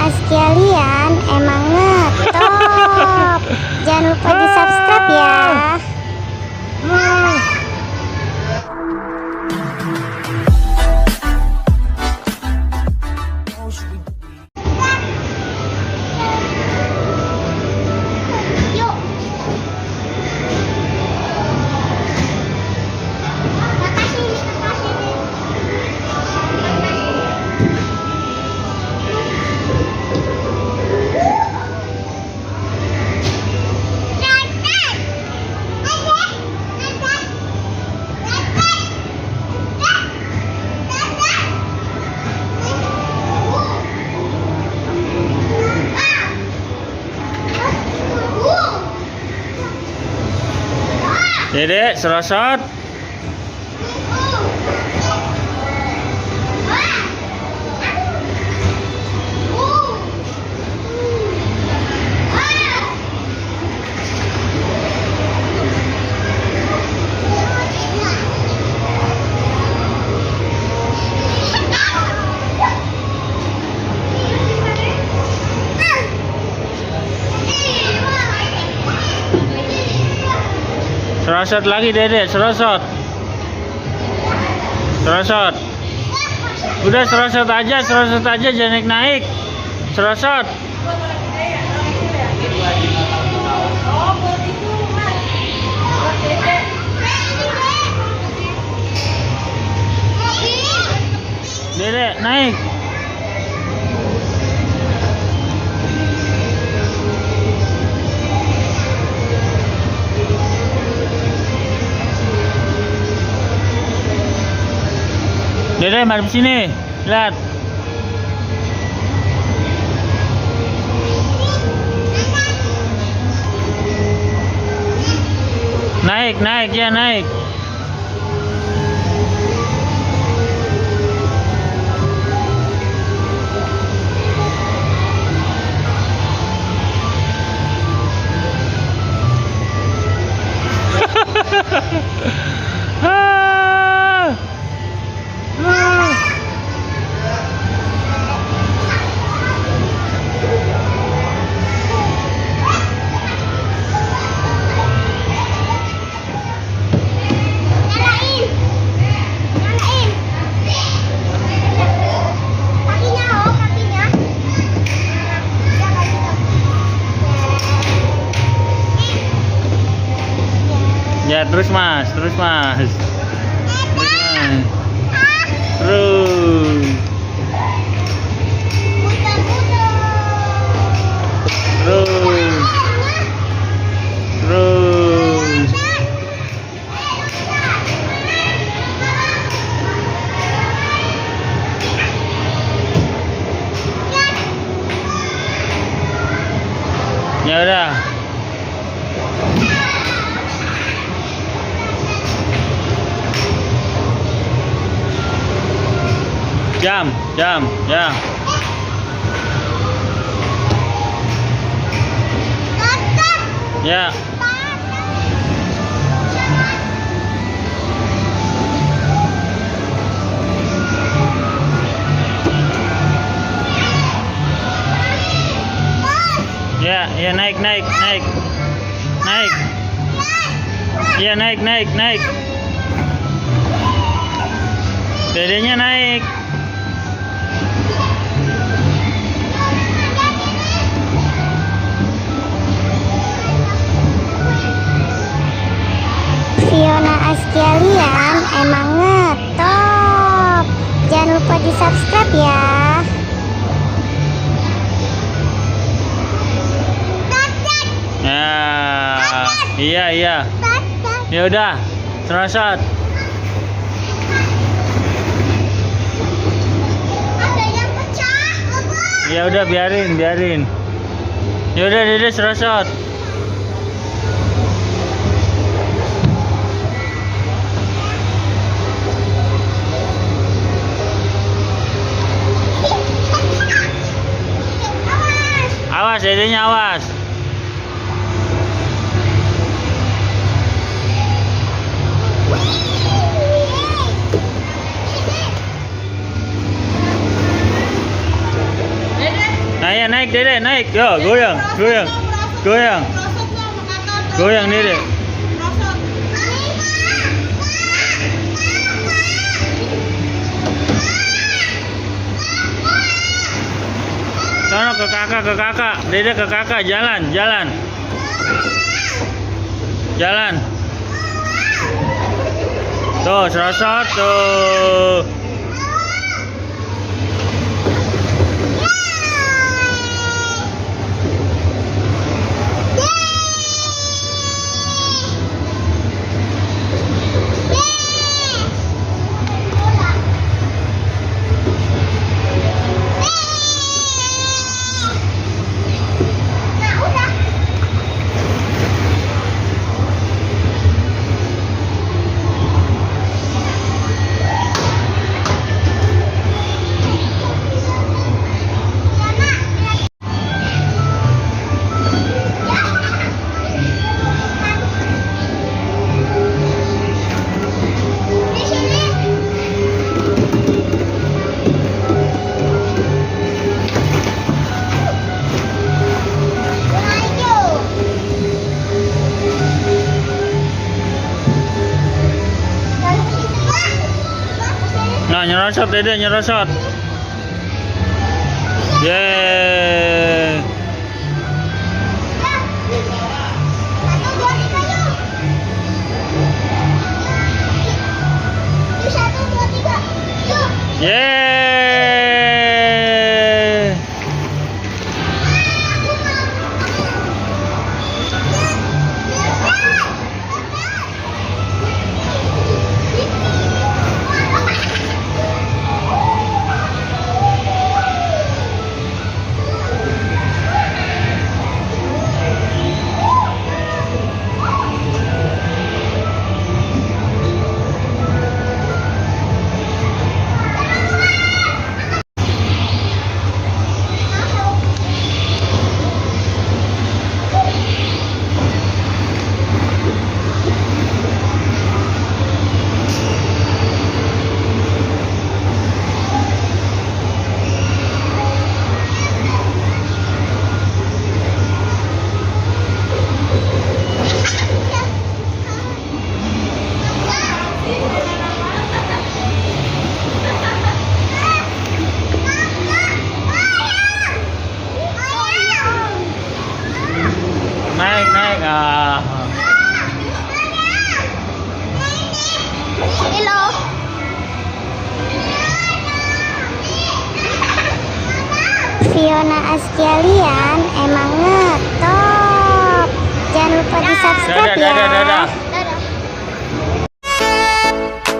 sekalian, emang ngetop. Jangan lupa di subscribe ya. Dedek, serosot. Serosot lagi dedek, serosot. Serosot. Udah serosot aja, jangan naik. Serosot. Dedek, naik. Dedek, mari sini. Lihat. Naik, ya naik. Ya terus mas. Terus. Ya udah. Jam, ya. Ya. Ya, naik. Ya, naik. Dedenya naik. Fiona sekalian, emang ngetop. Jangan lupa di subscribe ya. Ya, iya. Ya udah, serosot. Ada yang pecah. Ya udah, biarin. Ya udah, dedek serosot. Awas, dedeknya awas. Nah ya naik Dede, naik. Yo, goyang, goyang, goyang, goyang Dede. Sono ke kakak, Dede ke kakak, jalan, jalan, jalan. Tuh, serosot tuh. Nah, nyerosot Dede, nyerosot. Yeay. Yeay. Naik, naik. Ah. Hello. Fiona Astialian emang ngetop. Jangan lupa di subscribe Dadah, dadah, ya. dadah.